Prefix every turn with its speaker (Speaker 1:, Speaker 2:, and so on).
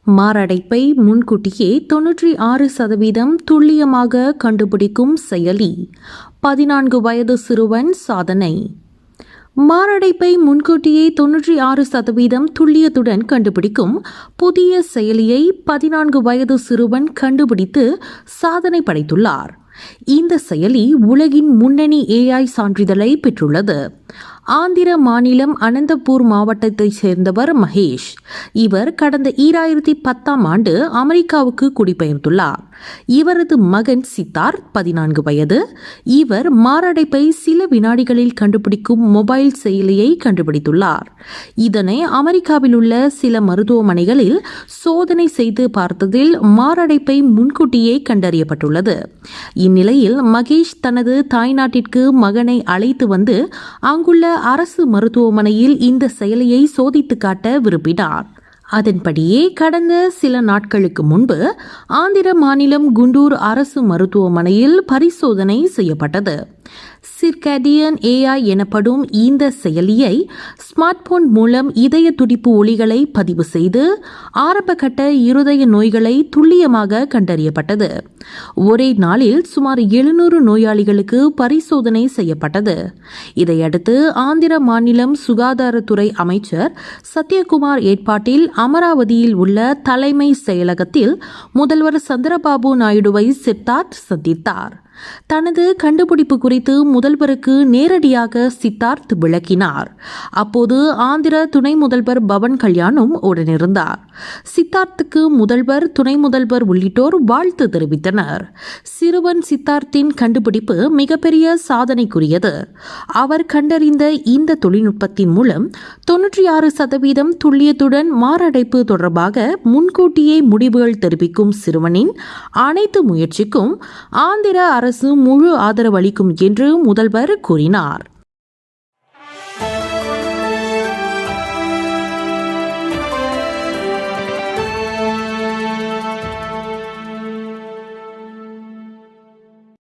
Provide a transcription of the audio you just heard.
Speaker 1: மாரடைப்பை முன்கூட்டியே 96% துல்லியமாக கண்டுபிடிக்கும் செயலி. 14 வயது சிறுவன் சாதனை. மாரடைப்பை முன்கூட்டியே 96% துல்லியத்துடன் கண்டுபிடிக்கும் புதிய செயலியை 14 வயது சிறுவன் கண்டுபிடித்து சாதனை படைத்துள்ளார். இந்த செயலி உலகின் முன்னணி AI சான்றிதழை பெற்றுள்ளது. ஆந்திர மாநிலம் அனந்தபூர் மாவட்டத்தைச் சேர்ந்தவர் மகேஷ். இவர் கடந்த 2010ஆம் ஆண்டு அமெரிக்காவுக்கு குடிபெயர்ந்துள்ளார். இவரது மகன் சித்தார்த் 14 வயது. இவர் மாரடைப்பை சில வினாடிகளில் கண்டுபிடிக்கும் மொபைல் செயலியை கண்டுபிடித்துள்ளார். இதனை அமெரிக்காவில் உள்ள சில மருத்துவமனைகளில் சோதனை செய்து பார்த்ததில் மாரடைப்பை முன்கூட்டியே கண்டறியப்பட்டுள்ளது. இந்நிலையில் மகேஷ் தனது தாய்நாட்டிற்கு மகனை அழைத்து வந்து அங்குள்ள அரசு மருத்துவமனையில் இந்த செயலியை சோதித்து காட்ட விரும்பினார். அதன்படியே கடந்த சில நாட்களுக்கு முன்பு ஆந்திர மாநிலம் குண்டூர் அரசு மருத்துவமனையில் பரிசோதனை செய்யப்பட்டது. சிர்காடியன் AI எனப்படும் இந்த செயலியை ஸ்மார்ட் போன் மூலம் இதய துடிப்பு ஒலிகளை பதிவு செய்து ஆரம்பகட்ட இருதய நோய்களை துல்லியமாக கண்டறியப்பட்டது. ஒரே நாளில் சுமார் 700 நோயாளிகளுக்கு பரிசோதனை செய்யப்பட்டது. இதையடுத்து ஆந்திர மாநிலம் சுகாதாரத்துறை அமைச்சர் சத்யகுமார் ஏற்பாட்டில் அமராவதியில் உள்ள தலைமை செயலகத்தில் முதல்வர் சந்திரபாபு நாயுடுவை சித்தார்த் சந்தித்தார். தனது கண்டுபிடிப்பு குறித்து முதல்வருக்கு நேரடியாக சித்தார்த் விளக்கினார். அப்போது ஆந்திர துணை முதல்வர் பவன் கல்யாணும் உடனிருந்தார். சித்தார்த்துக்கு முதல்வர், துணை முதல்வர் உள்ளிட்டோர் வாழ்த்து தெரிவித்தனர். சிறுவன் சித்தார்த்தின் கண்டுபிடிப்பு மிகப்பெரிய சாதனைக்குரியது. அவர் கண்டறிந்த இந்த தொழில்நுட்பத்தின் மூலம் 96% துல்லியத்துடன் மாரடைப்பு தொடர்பாக முன்கூட்டியே முடிவுகள் தெரிவிக்கும் சிறுவனின் அனைத்து முயற்சிக்கும் ஆந்திர அரசு முழு ஆதரவு அளிக்கும் என்று முதல்வர் கூறினார்.